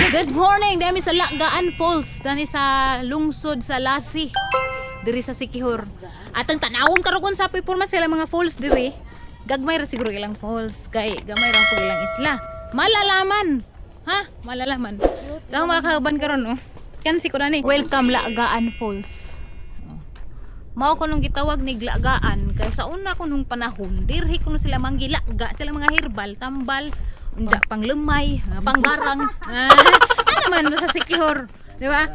Good morning, dami sa Laggaan Falls, dani sa lungsod sa Lasi, diri sa Siquijor. At ang tanawon karon sa porma sila mga falls diri. Gagmay ra siguro ilang falls, kay gamay ra po ilang isla. Malalaman. Ha? Malalaman. Sa mga kahaban karon oh. Kan si ko na ni. Welcome Laggaan Falls. Mao ko nung gitawag ni Laggaan kay sa una ko nung panahon, dirhi ko sila manggilaga, sila mga herbal, tambal, unja panglumay, pangbarang. Ano man sa Siquijor, di ba?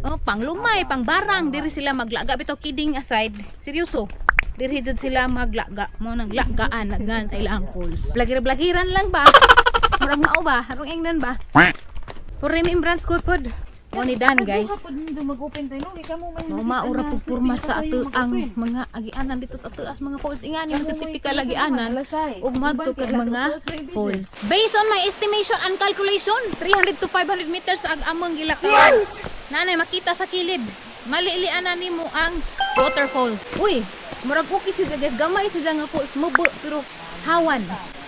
Oh, panglumay, pangbarang, diri sila maglaga. Bitaw kidding aside, seryoso. Diri dud sila maglaga, mo nang lagaan nagan sa ilang falls. Blagir-blagiran lang ba? Murag mao ba? Harong ingnan ba? For remembrance ko pod. Mo ni Dan guys. Mo maura pug porma sa ato ang mga agianan dito sa taas mga falls ingani mga typical agianan ug madto kag mga falls. Based on my estimation and calculation, 300 to 500 meters ag among gilakawan. Nanay makita sa kilid. Malilianan nimo ang waterfalls. Uy, murag okay si guys, gamay si nga falls, mubo pero hawan.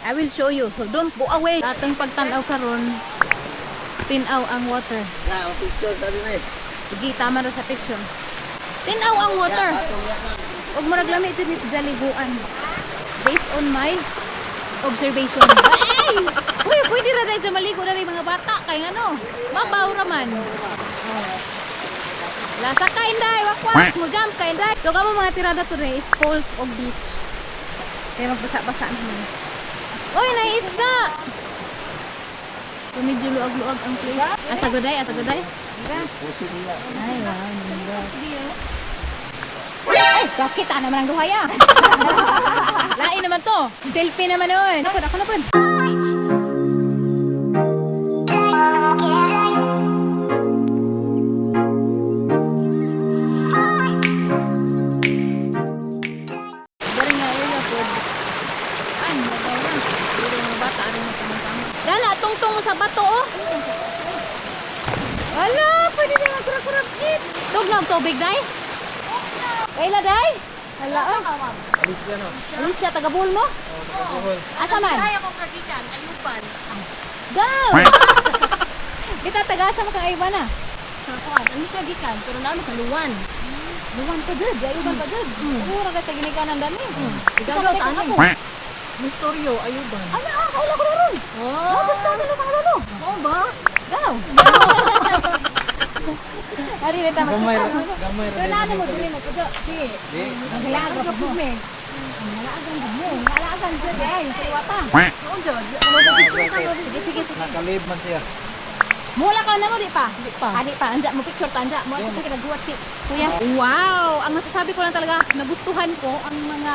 I will show you. So don't go away. Atong pagtan-aw karon, tinaw ang water. Picture tadi ni. Sige, tama na sa picture. Tinaw ang water. Ug murag lami ito ni sa liguan. Based on my observation. Ay! Uy, pwede ra dahil sa maligo na rin mga bata. Kaya ano, mabaw raman. Lasa ka inday, wakwak. Mo jump ka inday. So kamo mga tirada to is falls o beach. Kaya magbasa-basa naman. Uy, naisda! So medyo luag-luag ang place. Asagoday, asagoday. Ay, wow, nanda. Ay, kakita naman ang duhaya. Lain naman to. Selfie naman nun. Ako na po. Galing nga area po. Ay, mabaw na. Dito mga bata, arin na tamang-tama. Dana, tungtong mo sa bato, oh. Wala, pwede na magkurag-kurag it. Tugnog tubig, day? Kaila, day? Wala, oh. Alis ka no. Alis ka, taga-buhol mo? Taga-buhol. Asa man? Kaya ko kagikan, ayupan. Go! Kita taga-asa mo kang ayuban na? Ano siya gikan, pero namin sa luwan. Luwan pa dud, ayuban pa dud. Oo, raga taginikanan dani. Igagaw ta ako. Misteryo, ayuban. Ano, kaula ko na ron. Oh, Gusto ko nila lalo. oo ba? Go! Ari na tama. Gamay ra. Pero ano mo dili mo kudo? Di. Di. Naglaag ka po me. Nalaagan mo, nalaagan jud ay, kaliwata. Oo, Jod. Sige, sige, sige. Nakalib man siya. Mula ka na mo di pa? Di pa. Di pa, anja mo picture ta anja. Mo sa kinaguwat si Kuya. Wow, ang masasabi ko lang talaga, nagustuhan ko ang mga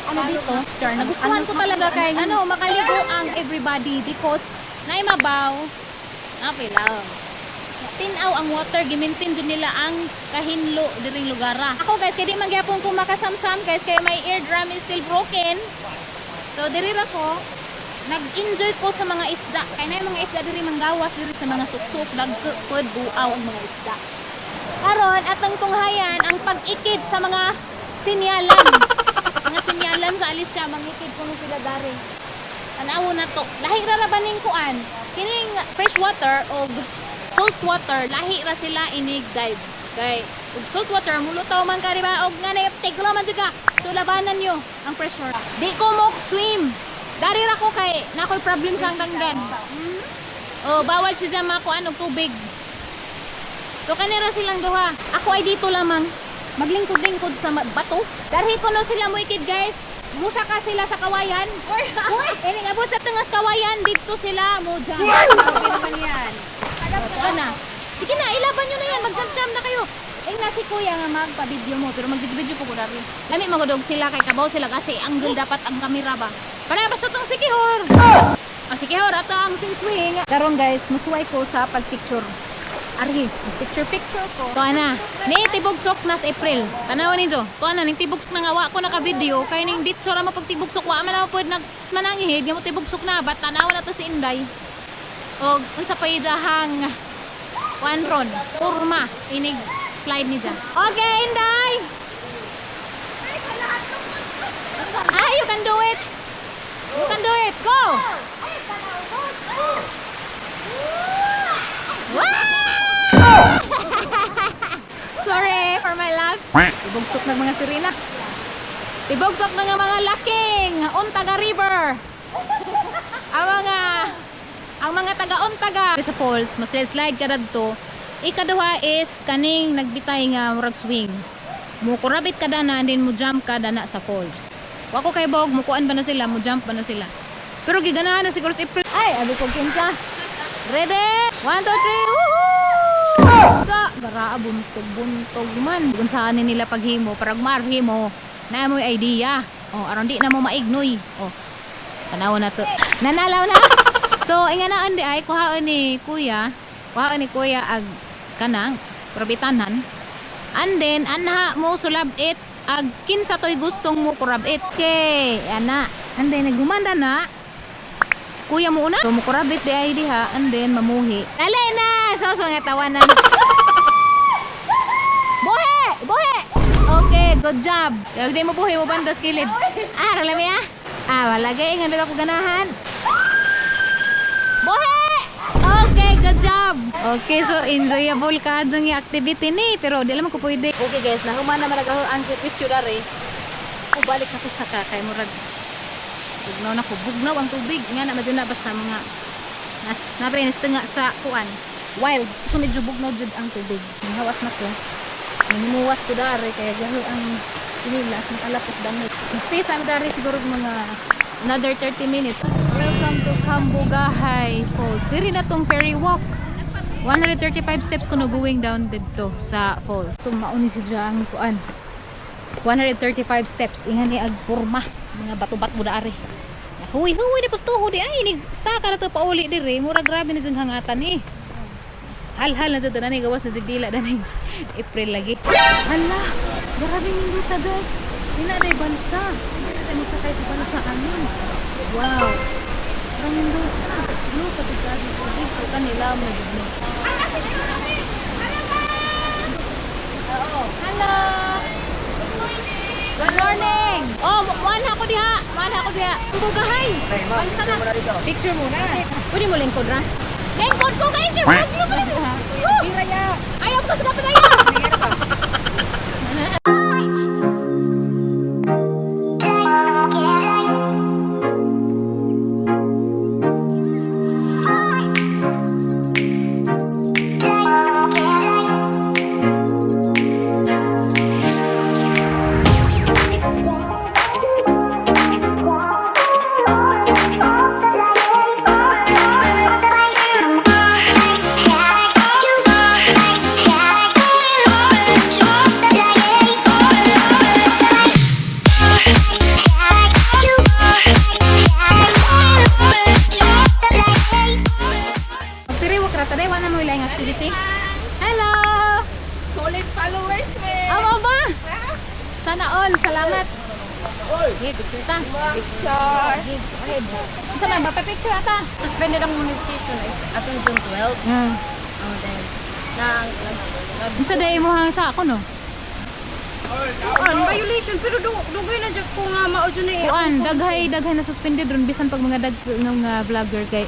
ano dito. Nagustuhan ko talaga kay ano, makaligo ang everybody because naimabaw. Napilaw. Tinaw ang water, gimintin din nila ang kahinlo diring lugara. Ako guys, kay di man gyapon ko makasamsam guys, kay my eardrum is still broken. So diri ra ko nag-enjoy ko sa mga isda. Kay na mga isda diri manggawas diri sa mga suksok, dagkod, buaw ang mga isda. Karon atong tunghayan ang pag-ikid sa mga sinyalan. Mga sinyalan sa Alicia, mangikid ko no sila dari. Tanaw na to. Lahi ra rabaning kuan. Kining fresh water o salt water, lahi ra sila inig dive. Kay ug salt water mulutaw man ka diba og nga tiglo man jud ka. So labanan nyo ang pressure. Di ko mo swim. Dari ra ko kay nakoy problem sa danggan. Oh, bawal si jama ko og tubig. So kanira silang duha. Ako ay dito lamang. Maglingkod-lingkod sa bato. Darhi ko no sila muikid guys. Musa ka sila sa kawayan. Uy, ini abot sa tungas kawayan dito sila mo jam. Grabe naman yan. Na. Sige na, ilaban nyo na yan. Mag-jam na kayo. Na si kuya nga magpa-video mo. Pero mag-video po ko dari. Lami magudog sila kay kabaw sila kasi angle dapat ang kamera ba. Para basta itong Siquijor. Ang Siquijor ato ang swing. Karon guys, musuway ko sa pag-picture. Arhi, picture ko. Tuwa na. Ni tibugsok nas April. Tanawan ninyo. Tuwa na, ning tibugsok na nga. Wa ko naka-video. Kaya ning ditsura mo pag tibugsok. Wa man ako pwede nagmanangihid. Yung tibugsok na. Ba't tanawan na to si Inday. O, unsa pa idahang wanron. Purma. Inig slide ni dyan. Okay, Inday! Ah, you can do it! You can do it! Go! Tibugsok ng mga sirena. Tibugsok ng mga laking Untaga River. ang mga taga Untaga sa falls, slide ka dadto. Ikaduha is kaning nagbitay nga murag swing. Mo kurabit ka dana and then mo jump ka dana sa falls. Wako kay bog mo kuan ba na sila, mo jump ba na sila. Pero giganahan na siguro si April. Ay, abi ko kinsa. Ready? 1 2 3. Woohoo! Bara buntog man. Kung saan nila paghimo, parag marhimo. Na mo idea. Oh, aron di na mo maignoy. Oh. Tanaw na to. Nanalaw na. So, inganaan di ay kuhaan ni Kuya. Kuhaan ni Kuya ag kanang kurabitanan. And then anha mo sulab it ag kinsa toy gustong mo kurabit. Okay, ana. And then nagumanda na. Kuya mo una. So mo kurabit di ay diha and then mamuhi. Dali na. So nga tawanan. Buhi! Buhi! Okay, good job. Yung di mo buhi mo bandas kilid. Ah, ralami ah. Ah, wala gay ingan bitaw ko ganahan. Buhi! Okay, good job. Okay, so enjoyable ka yung activity ni. Pero di lang ko pwede. Okay guys, nahuman naman ang servisyo dari. Ako balik na ko sa kakay murag. Bugnaw na ko. Bugnaw ang tubig. Nga na madun na ba sa mga napinis nga sa kuan. Wild. So medyo bugnaw jud ang tubig. Hawas na ko. Himuwas ko dari. Kaya gaho ang inilas. Makalapot damit. Stay sa dari siguro mga another 30 minutes. Welcome to Kambugahay Falls. Diri na tong ferry walk. 135 steps ko no going down dito sa falls. So mauni si ang kuan. 135 steps. Ingan ni ag porma. Mga bato-bato dari. Huy, di pustuho di ay ni saka na to pauli diri. Mura grabe na jud hangatan ni. Hal-hal na jud ni gawas na jud dila dani. April lagi. Hala, grabe ni dita guys. Ina day bansa. Ano sa kay sa bansa amin. Wow. Rando. No, katigado ko dito kanila mo jud ni. Hello. Good morning. Oh, mana ako diha. Kambugahay. Bansa na. Picture muna. Pwede mo lingkod ra. Lingkod ko guys. Ayaw ko sa kapadaya. Activity. Hello! Solid followers, man. Amo ba? Sana all. Salamat. Give, picture ta. Picture. Give, ahead. Isa man, picture ata. Suspended ang monetization is atong June 12. Oh, then. Isa day mo hang sa ako, no? On violation pero dugay na jud ko nga mao jud na Kuan, daghay na suspended ron bisan pag mga nga vlogger kay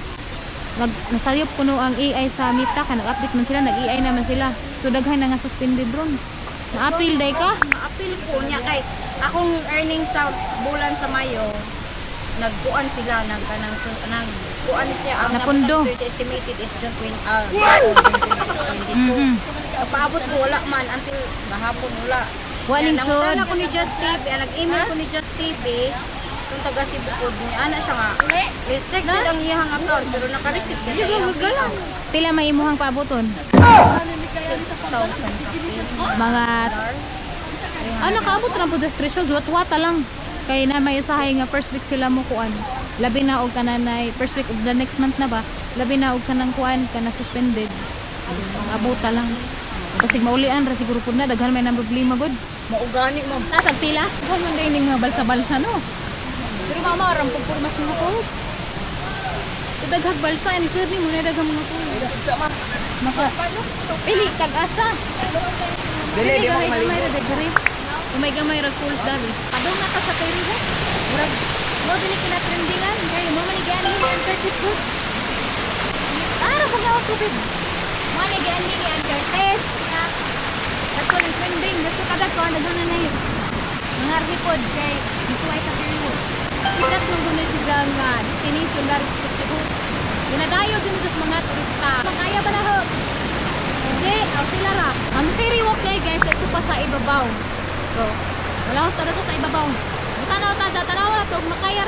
nasayop kuno ang AI sa Meta ka nag-update man sila, nag-AI naman sila. So daghay na nga suspended ron. Na-appeal day ka? Na-appeal ko niya kay akong earnings sa bulan sa Mayo nagkuan sila nagkuan siya ang Napundo. estimated is June 20. Paabot ko wala man until gahapon wala. Waling sud. Nangutana ko ni Just TV, nag-email ko ni Just TV kung taga Cebu po niya ana siya nga. Restricted ang iyang account pero naka-receive siya sa iyang account. Pila may imuhang paaboton? 6,000 Mga nakaabot ra pud sa threshold wat-wata lang. Kay na may usahay nga first week sila mo kuan. Labi na og kananay first week of the next month na ba? Labi na og kanang kuan kana suspended. Abota lang. Kasi maulian ra siguro pud na daghan may nang problema gud. Maugani mo. Nasa pila? Kung man din nga balsa-balsa no. Pero mama ram pag purmas mga post. Daghag balsa ni sir ni mo na daghang mga post. Maka pili kag asa. Dili di mo gamay mali. ra dagari. Gamay ra post dari. Adong na ka sa peri ba? Murag mo din kina trendingan kay mo man ni gani ang circuit food. Ara pag ako tubig. Mo ni gani ni ang test na Dato ng trending. Dato kada ko. Nagana na yun. Mga arhipod kay Misuway sa period. Ikat mong gunay sila nga destination dari sa Cebu. Ginadayo din ito sa mga turista. Makaya ba na ho? Hindi. Sila ra. Ang ferry walk guys. Ito pa sa ibabaw. So, wala ko tada to sa ibabaw. Tanaw na to. Makaya.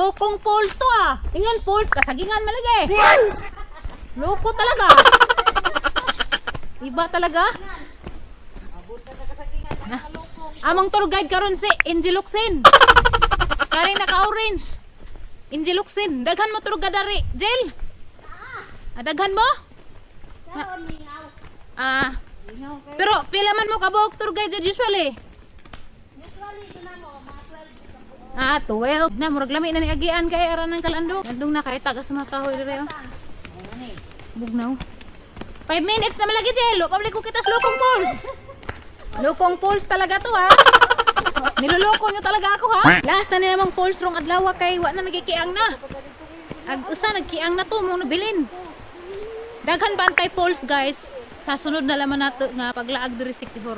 Lokong falls to ah. Ingan falls, kasagingan malagi. Loko talaga. Iba talaga. Ah, among tour guide karon si Angeluxin. Karing naka-orange. Angeluxin. Daghan mo tour guide dari. Jel. Daghan mo? Pero pila man mo kabuok tour guide usually? 12. Na, murag lami na ni agian kay aran ng kalandong. Andong na kay tagas mga kahoy dire oh. Bugnaw. 5 minutes na malagi jelo. Pablik ko kita sa Lokong Falls. Lokong Falls talaga to ha. Niloloko nyo talaga ako ha. Last na ni namang falls rong adlaw kay wa na nagikiang na. Usa nagkiang na to mong nabilin. Daghan pa kay falls guys. Sa sunod na laman nato nga paglaag diri sa Sikihor.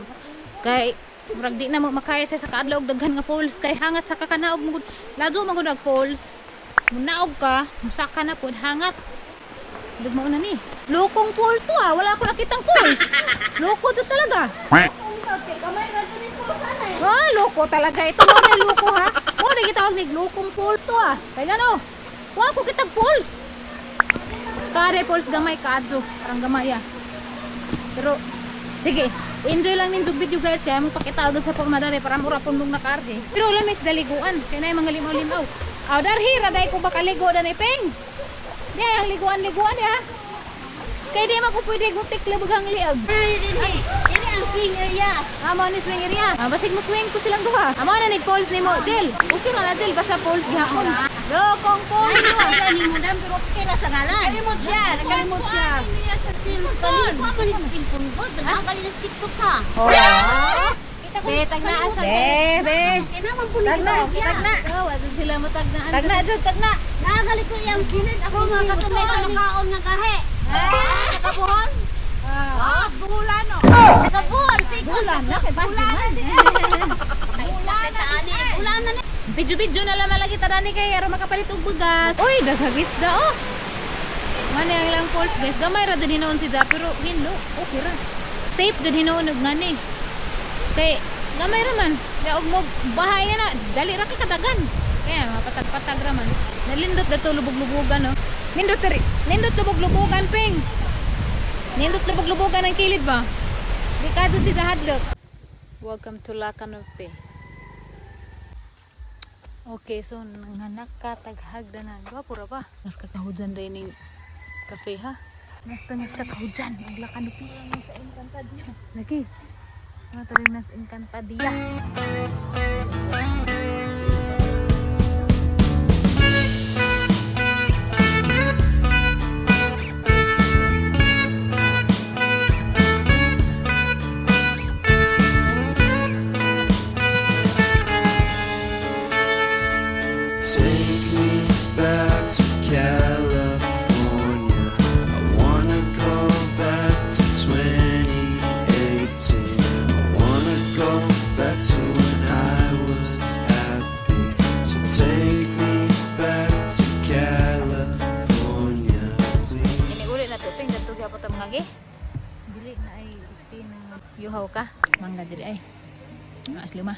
Kay murag di na mo makaya sa kaadlaw og daghan nga falls kay hangat sa kakanaog mo ladyo mo gud falls munaog ka musaka na pud hangat dugmo na ni Lokong Falls to ah wala ko nakitang falls loko jud talaga loko talaga ito mo na loko ha mo na gitawag ni Lokong Falls to ah kay gano wa ko kitang falls kare falls gamay kaadyo parang gamay ah pero sige enjoy lang ninyo video guys kaya mong pakita doon sa pagmadari para mura pundong nakarhe. Pero lamis daliguan kaya na yung mga limaw-limaw. Darhi raday ko baka ligo na ni Peng. Di ang liguan ya. Kaya di mo ko pwede gutik labagang liag. Ini ang swing area. Amo ni swing area. Basig mo swing ko silang duha. Amo na ni falls ni mo. Jel. Okay ra na Jel basta falls gihapon. Lokong Falls. Kailan ni mo dam pero okay ra sa ngalan. Nakalimot siya. Niya sa cellphone. Ano pa ni sa cellphone ko? Nakakali na sa TikTok sa. Be, tagnaan sa Be. Kinaman po nito. Tagna. Wala sila mo tagnaan. Tagna jud, tagna. Nakakali ko yung pinit ako mga katumay ka kaon nga kahe. Kabuhon? Bulan no. Kabuhon, Bulan na kay Bansiman. Bulan na ni. Video na lang malagi tadani kay aron makapalit og bugas. Uy, daghagisda oh. Mani ang ilang falls guys. Gamay ra jud hinoon si Ja pero hindo. Okay ra. Safe jud hinoon og ngani. Kay gamay ra man. Ya og mo bahaya na dali ra kay kadagan. Kaya mga patag-patag ra man. Nalindot dato lubog-lubogan no. Nindot lubog-lubogan Ping. Nindot lubog-lubogan ang kilid ba? Likado si Dahadlok. Welcome to La Canope. Okay, so nanganak ka taghagdanan. Gwapo ra ba? Mas kakahujan rin ning cafe ha. Mas kakahujan. Ang La Canope. Sa Encantadia. Lagi. Mga tarin nas Encantadia. Take me back to California. I wanna go back to 2018. I wanna go back to when I was happy. So take me back to California, please. Ini ulit na to. Ping dito gyapon ta mga gi. Dili na ay skin yuhaw ka. Mangga diri ay. Mas lima.